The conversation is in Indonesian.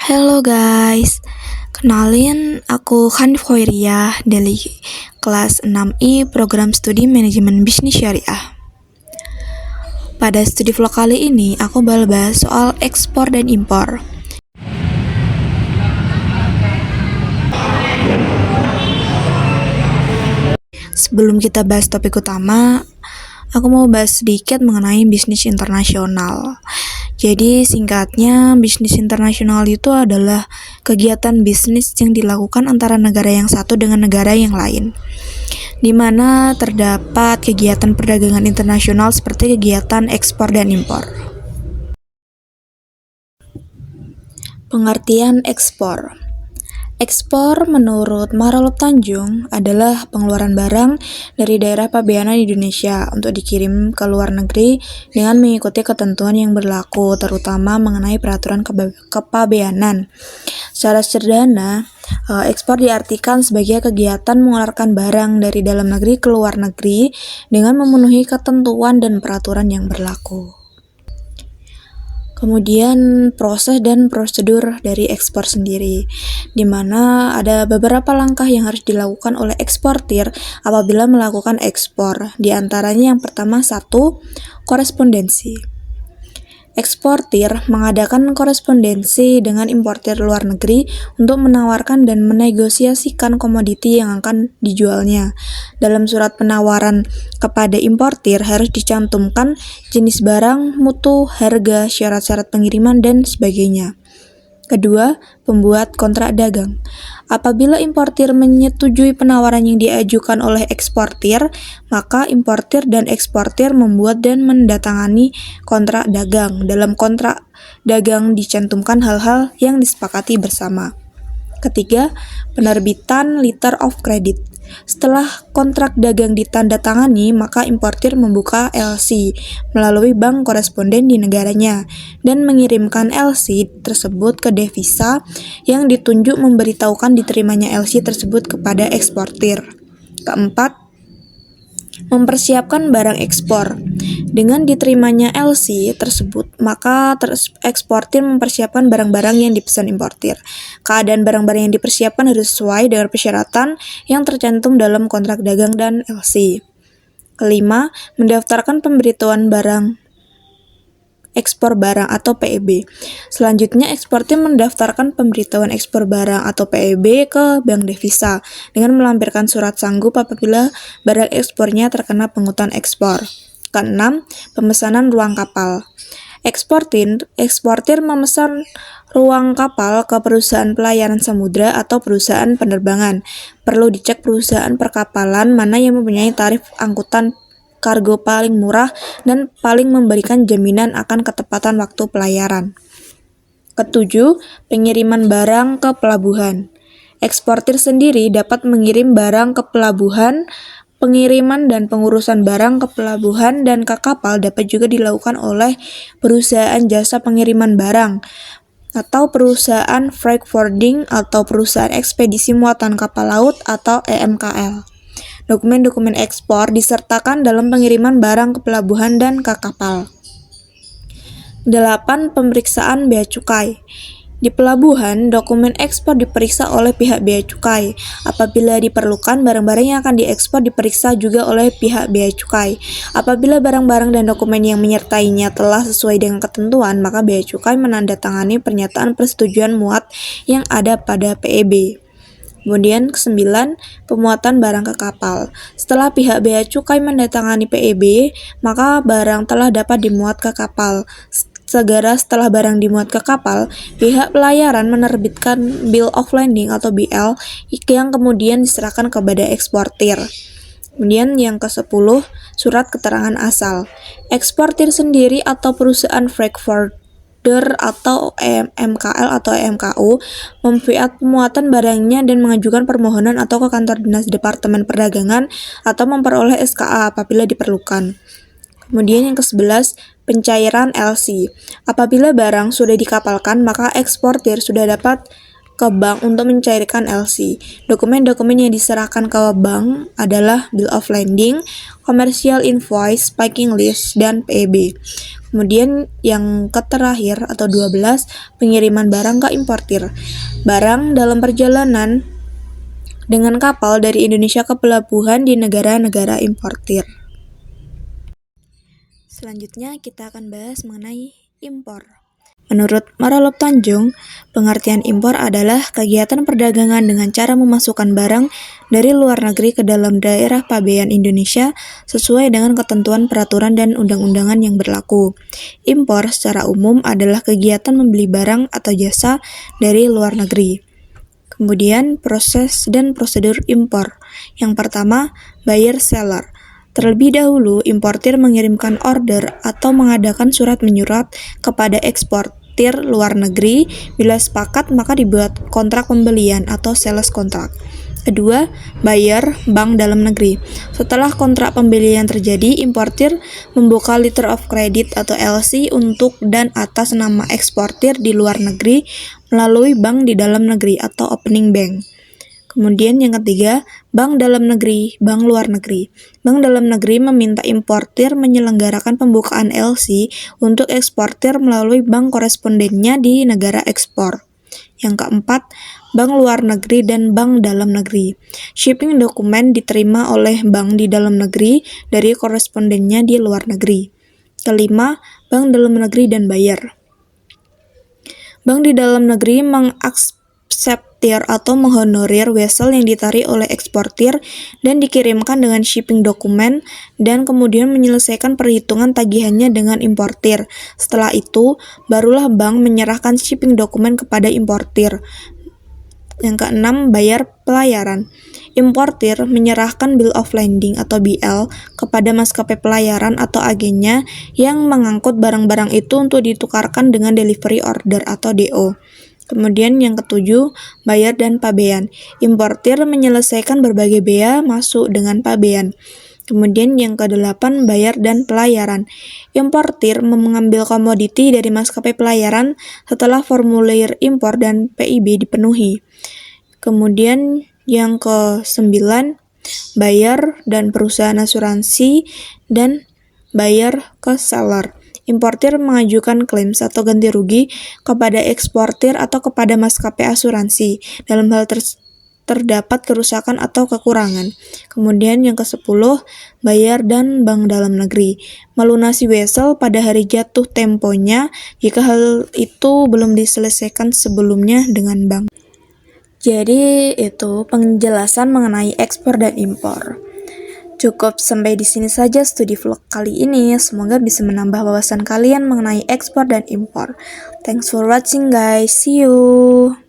Halo guys, kenalin aku Hanif Khoiriyah dari kelas 6I Program Studi Manajemen Bisnis Syariah. Pada studi vlog kali ini, aku bakal bahas soal ekspor dan impor. Sebelum kita bahas topik utama, aku mau bahas sedikit mengenai bisnis internasional. Jadi singkatnya, bisnis internasional itu adalah kegiatan bisnis yang dilakukan antara negara yang satu dengan negara yang lain, di mana terdapat kegiatan perdagangan internasional seperti kegiatan ekspor dan impor. Pengertian ekspor. Ekspor menurut Marolop Tanjung adalah pengeluaran barang dari daerah pabeanan Indonesia untuk dikirim ke luar negeri dengan mengikuti ketentuan yang berlaku, terutama mengenai peraturan kepabeanan. Secara sederhana, ekspor diartikan sebagai kegiatan mengeluarkan barang dari dalam negeri ke luar negeri dengan memenuhi ketentuan dan peraturan yang berlaku. Kemudian proses dan prosedur dari ekspor sendiri, di mana ada beberapa langkah yang harus dilakukan oleh eksportir apabila melakukan ekspor. Di antaranya yang pertama, 1. Korespondensi. Eksportir mengadakan korespondensi dengan importir luar negeri untuk menawarkan dan menegosiasikan komoditi yang akan dijualnya. Dalam surat penawaran kepada importir harus dicantumkan jenis barang, mutu, harga, syarat-syarat pengiriman, dan sebagainya. Kedua, pembuat kontrak dagang. Apabila importir menyetujui penawaran yang diajukan oleh eksportir, maka importir dan eksportir membuat dan menandatangani kontrak dagang. Dalam kontrak dagang dicantumkan hal-hal yang disepakati bersama. Ketiga, penerbitan letter of credit. Setelah kontrak dagang ditandatangani, maka importir membuka LC melalui bank koresponden di negaranya dan mengirimkan LC tersebut ke devisa yang ditunjuk memberitahukan diterimanya LC tersebut kepada eksportir. Keempat, mempersiapkan barang ekspor. Dengan diterimanya LC tersebut, maka eksportir mempersiapkan barang-barang yang dipesan importir. Keadaan barang-barang yang dipersiapkan harus sesuai dengan persyaratan yang tercantum dalam kontrak dagang dan LC. Kelima, mendaftarkan pemberitahuan barang ekspor barang atau PEB. Selanjutnya, eksportir mendaftarkan pemberitahuan ekspor barang atau PEB ke bank devisa dengan melampirkan surat sanggup apabila barang ekspornya terkena pungutan ekspor. Keenam, pemesanan ruang kapal. Eksportir memesan ruang kapal ke perusahaan pelayanan samudra atau perusahaan penerbangan. Perlu dicek perusahaan perkapalan mana yang mempunyai tarif angkutan kargo paling murah dan paling memberikan jaminan akan ketepatan waktu pelayaran. Ketujuh, pengiriman barang ke pelabuhan. Eksportir sendiri dapat mengirim barang ke pelabuhan. Pengiriman dan pengurusan barang ke pelabuhan dan ke kapal dapat juga dilakukan oleh perusahaan jasa pengiriman barang atau perusahaan freight forwarding atau perusahaan ekspedisi muatan kapal laut atau EMKL. Dokumen-dokumen ekspor disertakan dalam pengiriman barang ke pelabuhan dan ke kapal. 8. Pemeriksaan bea cukai. Di pelabuhan, dokumen ekspor diperiksa oleh pihak bea cukai. Apabila diperlukan, barang-barang yang akan diekspor diperiksa juga oleh pihak bea cukai. Apabila barang-barang dan dokumen yang menyertainya telah sesuai dengan ketentuan, maka bea cukai menandatangani pernyataan persetujuan muat yang ada pada PEB. Kemudian ke-9, pemuatan barang ke kapal. Setelah pihak bea cukai menandatangani PEB, maka barang telah dapat dimuat ke kapal. Segera setelah barang dimuat ke kapal, pihak pelayaran menerbitkan Bill of Lading atau BL yang kemudian diserahkan kepada eksportir. Kemudian yang ke-10, surat keterangan asal. Eksportir sendiri atau perusahaan freight forwarder atau EMKL atau EMKU memfiat pemuatan barangnya dan mengajukan permohonan atau ke kantor dinas Departemen Perdagangan atau memperoleh SKA apabila diperlukan. Kemudian yang ke-11, pencairan LC. Apabila barang sudah dikapalkan, maka eksportir sudah dapat ke bank untuk mencairkan LC. Dokumen-dokumen yang diserahkan ke bank adalah Bill of Lading, Commercial Invoice, Packing List, dan PEB. Kemudian yang terakhir atau 12, pengiriman barang ke importir. Barang dalam perjalanan dengan kapal dari Indonesia ke pelabuhan di negara-negara importir. Selanjutnya kita akan bahas mengenai impor. Menurut Maralop Tanjung, pengertian impor adalah kegiatan perdagangan dengan cara memasukkan barang dari luar negeri ke dalam daerah pabean Indonesia sesuai dengan ketentuan peraturan dan undang-undangan yang berlaku. Impor secara umum adalah kegiatan membeli barang atau jasa dari luar negeri. Kemudian proses dan prosedur impor. Yang pertama, buyer seller. Terlebih dahulu, importir mengirimkan order atau mengadakan surat menyurat kepada eksportir luar negeri. Bila sepakat, maka dibuat kontrak pembelian atau sales kontrak. Kedua, buyer, bank dalam negeri. Setelah kontrak pembelian terjadi, importir membuka letter of credit atau LC untuk dan atas nama eksportir di luar negeri melalui bank di dalam negeri atau opening bank. Kemudian yang ketiga, bank dalam negeri, bank luar negeri. Bank dalam negeri meminta importir menyelenggarakan pembukaan LC untuk eksportir melalui bank korespondennya di negara ekspor. Yang keempat, bank luar negeri dan bank dalam negeri. Shipping dokumen diterima oleh bank di dalam negeri dari korespondennya di luar negeri. Kelima, bank dalam negeri dan buyer. Bank di dalam negeri mengakseptir atau menghonorir vessel yang ditarik oleh eksportir dan dikirimkan dengan shipping dokumen dan kemudian menyelesaikan perhitungan tagihannya dengan importir. Setelah itu, barulah bank menyerahkan shipping dokumen kepada importir. Yang keenam, bayar pelayaran. Importir menyerahkan bill of lading atau BL kepada maskapai pelayaran atau agennya yang mengangkut barang-barang itu untuk ditukarkan dengan delivery order atau DO. Kemudian yang ketujuh, bayar dan pabean. Importir menyelesaikan berbagai bea masuk dengan pabean. Kemudian yang kedelapan, bayar dan pelayaran. Importir mengambil komoditi dari maskapai pelayaran setelah formulir impor dan PIB dipenuhi. Kemudian yang ke-9, bayar dan perusahaan asuransi dan bayar ke seller. Importir mengajukan klaim atau ganti rugi kepada eksportir atau kepada maskapai asuransi dalam hal terdapat kerusakan atau kekurangan. Kemudian yang ke-10, bayar dan bank dalam negeri. Melunasi vessel pada hari jatuh temponya jika hal itu belum diselesaikan sebelumnya dengan bank. Jadi itu penjelasan mengenai ekspor dan impor. Cukup sampai di sini saja studi vlog kali ini. Semoga bisa menambah wawasan kalian mengenai ekspor dan impor. Thanks for watching guys. See you.